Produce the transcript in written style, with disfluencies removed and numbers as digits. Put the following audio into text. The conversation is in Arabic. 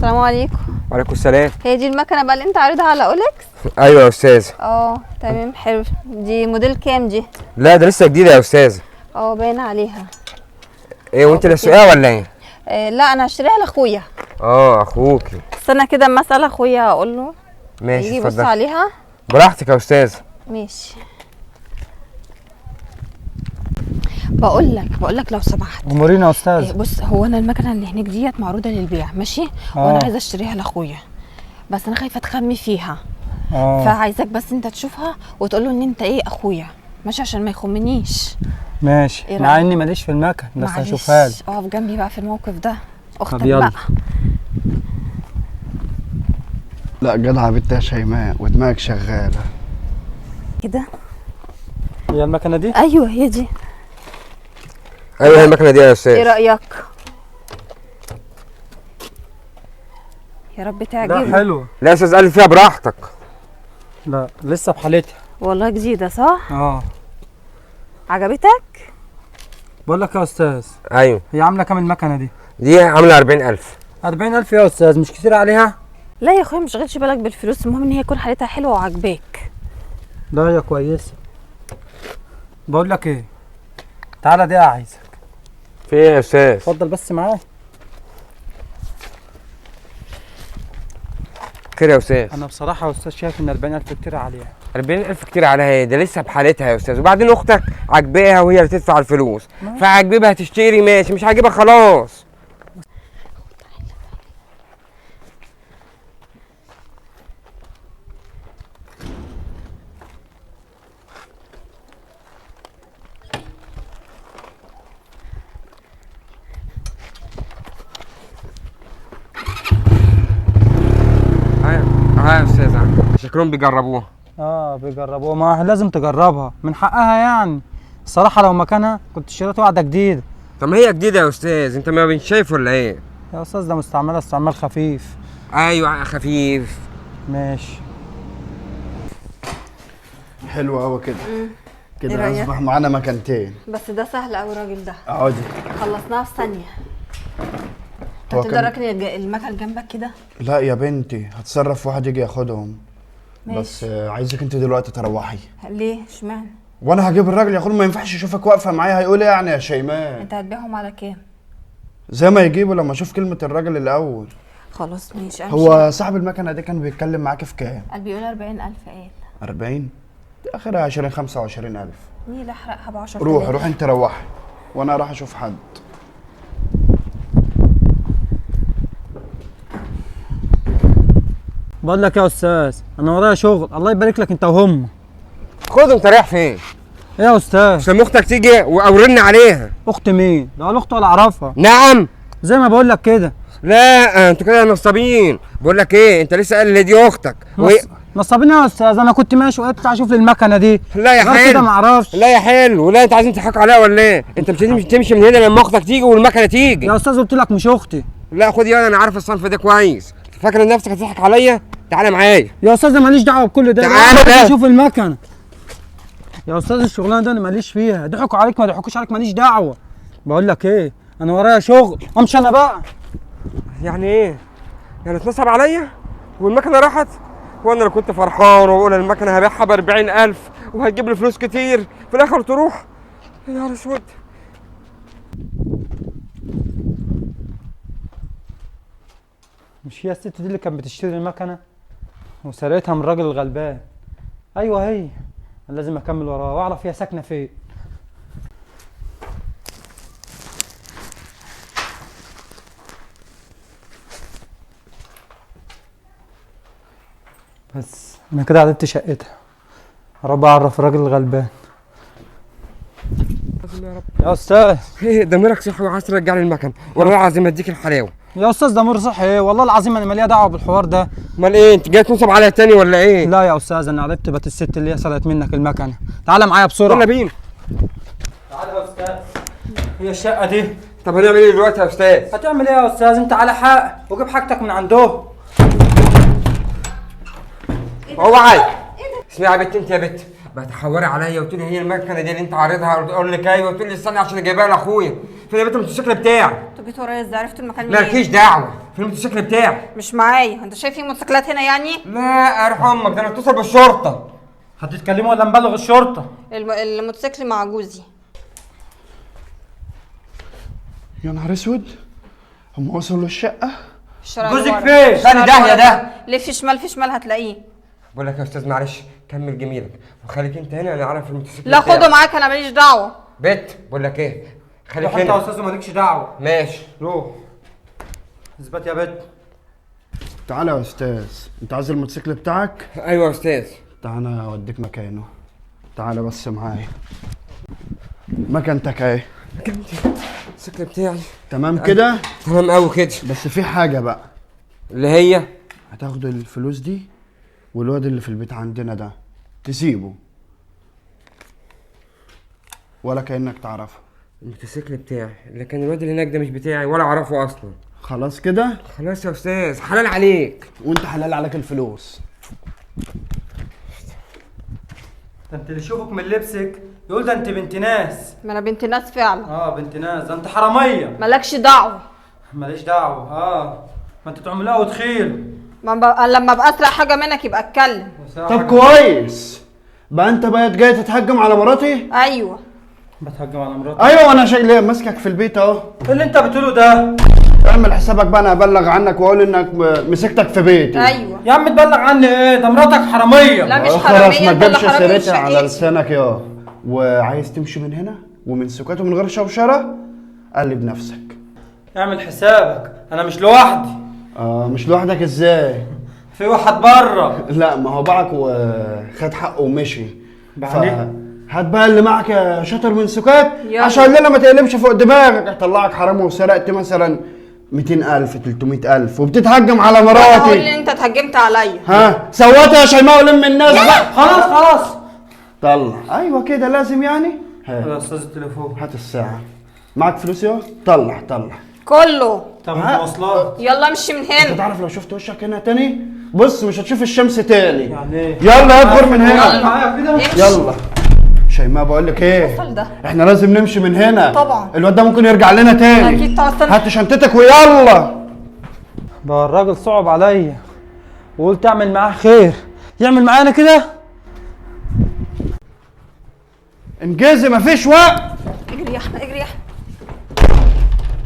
السلام عليكم. وعليكم السلام. هي دي المكنه بقى اللي انت عارضها على اولكس؟ ايوه يا استاذ. تمام حلو. دي موديل كام دي؟ لا ده لسه جديده يا استاذ. باين عليها. ايه وانت اللي سايقاها ولا ايه؟ لا انا هشتريها لاخويا. اخوكي. استنى كده اما اسال اخويا اقول له. ماشي يجي يبص اتفضل. عليها. براحتك يا استاذ. ماشي. بقول لك لو سمحت امورينا يا استاذ. بص، هو انا المكنه اللي هناك ديت معروضه للبيع، ماشي؟ وانا عايزه اشتريها لاخويا، بس انا خايفه تخمي فيها. فعايزاك بس انت تشوفها وتقول له ان انت اخويا، ماشي؟ عشان ما يخمنيش. ماشي. مع اني ماليش في المكن بس هشوفها لك. اقف جنبي بقى في الموقف ده، اختك يلا بقى. لا جدعه بنت يا شيماء ودماغك شغاله كده. هي المكنه دي؟ ايوه هي دي. ايوه هي المكنه دي يا استاذ. ايه رايك؟ يا رب تعجبك. لا حلوه. لا يا استاذ قال فيها براحتك. لا لسه بحالتها والله جديده صح؟ عجبتك؟ بقول لك يا استاذ. ايوه. هي عامله كام المكنه دي؟ دي عامله 40,000. 40,000 يا استاذ، مش كتير عليها؟ لا يا اخويا ما تشغلش بالك بالفلوس، المهم ان هي تكون حالتها حلوه وعجباك. لا هي كويسه. بقول لك ايه، تعالى دي عايزك. في ايه يا استاذ؟ اتفضل بس معايا. كده يا استاذ. انا بصراحه يا استاذ شايف ان 40,000 كتير عليها. 40,000 كتير عليها ايه؟ ده لسه بحالتها يا استاذ، وبعدين اختك عاجباها وهي اللي تدفع الفلوس، فعاجبها تشتري ماشي، مش عاجبها خلاص. يا استاذ شكلهم بيجربوها. بيجربوها، ما لازم تجربها، من حقها يعني. الصراحه لو مكانها كنت اشتريت واحده جديده. طب ما هي جديده يا استاذ، انت ما بنت شايف ولا ايه؟ يا استاذ ده مستعمله استعمال خفيف. ايوه خفيف. ماشي. حلو قوي كده. إيه كده رأيك؟ اصبح معانا مكانتين. بس ده سهل قوي الراجل ده. اقعدي. خلصناها في ثانيه. هو انت تقدر راكن المكن جنبك كده؟ لا يا بنتي هتصرف واحد يجي ياخدهم. ماشي. بس عايزك انت دلوقتي تروحي. ليه؟ اشمعنى؟ وانا هجيب الراجل ياخد، ما ينفعش يشوفك واقفه معايا هيقول ايه يعني يا شيماء؟ انت هتبيعهم على كام؟ زي ما يجيبوا لما اشوف كلمه الراجل الاول. خلاص ماشي. هو صاحب المكنه دي كان بيتكلم معاكي في كام؟ قال بيقول 40,000. قال 40؟ دي اخرها 20 25,000. مين احرقها ب 10,000؟ روح انت روحي وانا راح اشوف حد. بقول لك يا استاذ انا ورايا شغل، الله يبارك لك انت وهم. خد انت رايح فين؟ ايه يا استاذ؟ عشان اختك تيجي او رن عليها. اخت مين؟ لا الاخت ولا اعرفها. نعم. زي ما بقول لك كده. لا انتوا كده نصابين. بقول لك ايه، انت لسه قال لي دي اختك نصابين يا استاذ؟ انا كنت ماشي وقلت اشوف لي المكنه دي. لا يا حلو كده ما اعرفش. لا يا حلو، لا انت عايزين تضحكوا عليها ولا ايه؟ انت مش لازم تمشي من هنا لما اختك تيجي والمكنه تيجي. يا استاذ قلت لك مش اختي. لا خد يلا، انا عارف الصنف ده كويس. فاكر نفسك هتضحك عليا؟ تعالى معايا يا استاذ ماليش دعوه بكل ده. تعالى شوف المكنه يا استاذ. الشغلانه دي انا ماليش فيها، ضحكوا عليك ما ضحكوش عليك ماليش دعوه. بقول لك ايه، انا ورايا شغل امشي انا بقى. يعني ايه؟ يعني اتنصب عليا والمكنه راحت؟ وانا اللي كنت فرحان واقول المكنه هبيعها ب 40,000 وهتجيب لي فلوس كتير، في الاخر تروح. يا نهار اسود. مش هي الست دي اللي كانت بتشتري المكنه وسرقتها من الراجل الغلبان؟ ايوه هي. انا لازم اكمل وراها واعرف هي ساكنه فين. بس انا كده عرفت شقتها. يا رب اعرف الراجل الغلبان. يا استاذ ايه ضميرك صحي وعايز ترجع لي المكن؟ والله العظيم اديك الحلاوه. يا استاذ ضمير صحي ايه؟ والله العظيم انا مالية دعوه بالحوار ده. امال ايه، انت جاي تنصب عليا تاني ولا ايه؟ لا يا استاذ انا عرفت بقت الست اللي هي سرقت منك المكنه. تعالى معايا بسرعه. يلا بينا. تعالى يا استاذ. هي الشقه دي. طب هنعمل ايه دلوقتي يا استاذ؟ هتعمل ايه يا استاذ؟ انت على حق وجيب حاجتك من عندهم. هو عايز. اسمعي يا بت، انت يا بت بتحوري عليا وتقول لي هي المكنه دي اللي انت عارضها، اقول لك ايوه، وتقول لي استني عشان اجيبها لاخويا. فين يا بت الموتوسيكل بتاعي؟ انتوا جيتوا ورايا ازاي؟ عرفتوا المكان منين؟ مالكيش دعوه. في الموتوسيكل بتاعي. مش معايا، انت شايف في موتوسيكلات هنا يعني؟ لا ارحم امك، ده انا اتصل بالشرطه. هتتكلموا ولا نبلغ الشرطه؟ الموتوسيكل مع جوزي. يا نهار اسود، هم وصلوا الشقه؟ الشارع جوزك اللي ورا. فين؟ الشارع ثاني اللي داهية ورا ده. لف شمال، في شمال هتلاقيه. بقول لك يا استاذ معلش كمل جميلك وخليك انت هنا، انا اعرف الموتوسيكل لا بتاعي. خده معاك، انا ماليش دعوه. بت بقول لك ايه، خليك روح انت يا هنا. استاذ ومالكش دعوه. ماشي. روح. اثبت يا بت. تعالى يا استاذ، انت عايز الموتوسيكل بتاعك؟ ايوه يا استاذ. تعالى اوديك مكانه. تعالى بس معايا. مكانتك اهي. الموتوسيكل بتاعي. تمام كده؟ تمام قوي كده. بس في حاجه بقى، اللي هي هتاخد الفلوس دي والواد اللي في البيت عندنا ده تسيبه ولا كأنك تعرفه. الموتوسيكل بتاعي، لكن الواد اللي هناك ده مش بتاعي ولا اعرفه اصلا. خلاص كده؟ خلاص يا استاذ، حلال عليك. وانت حلال عليك الفلوس. ده انت اللي يشوفك من لبسك يقول ده انت بنت ناس. ما انا بنت ناس فعلا. بنت ناس، ده انت حراميه. مالكش دعوه. ماليش دعوه. ما انت تعملها وتخيل. لما ابقى اسرق حاجه منك يبقى اتكلم. طب كويس، بقى انت بقيت جاي تتهجم على مراتي؟ ايوه. بتهجم على مراتك؟ ايوه، وانا شايل ماسكك في البيت اهو. ايه اللي انت بتقوله ده؟ اعمل حسابك بقى، انا ابلغ عنك واقول انك مسكتك في بيتي. ايوه. يا عم تبلغ عني ايه؟ ده مراتك حراميه. لا مش خلاص حراميه، ما انت اللي تجيبش حرامي سيرتي من على شقتي. لسانك يا. وعايز تمشي من هنا ومن سكات ومن غير شوشره، قلب نفسك. اعمل حسابك انا مش لوحدي. مش لوحدك ازاي؟ في واحد بره. لا ما هو باعك وخد حقه ومشي. بعدين؟ هات بقى اللي معك يا شاطر من سكات، يلا. عشان الليله ما تقلبش فوق دماغك. هطلعك حرام وسرقت مثلا 200,000 300,000 وبتتهجم على اقول مراتي. ان انت اتهجمت عليا. ها سويت يا شيماء ولم الناس بقى. خلاص. طلع. ايوه كده لازم يعني. يا ها استاذ التليفون. هات الساعه. معك فلوس يا؟ طلع. كله. طب ها؟ المواصلات؟ يلا امشي من انت هنا. تعرف لو شفت وشك هنا تاني، بص مش هتشوف الشمس تاني. يعني ايه؟ يلا ادخل من يلا. هنا. معايا كده؟ امشي. يلا شيماء بقول لك ايه، وصل ده. احنا لازم نمشي من هنا. طبعا. الواد ده ممكن يرجع لنا تاني. اكيد طبعا. استنى. هات شنطتك ويلا. بقى الراجل صعب عليا وقلت اعمل معاه خير، يعمل معانا كده. انجزي مفيش وقت. اجري يا احمد، اجري يا احمد.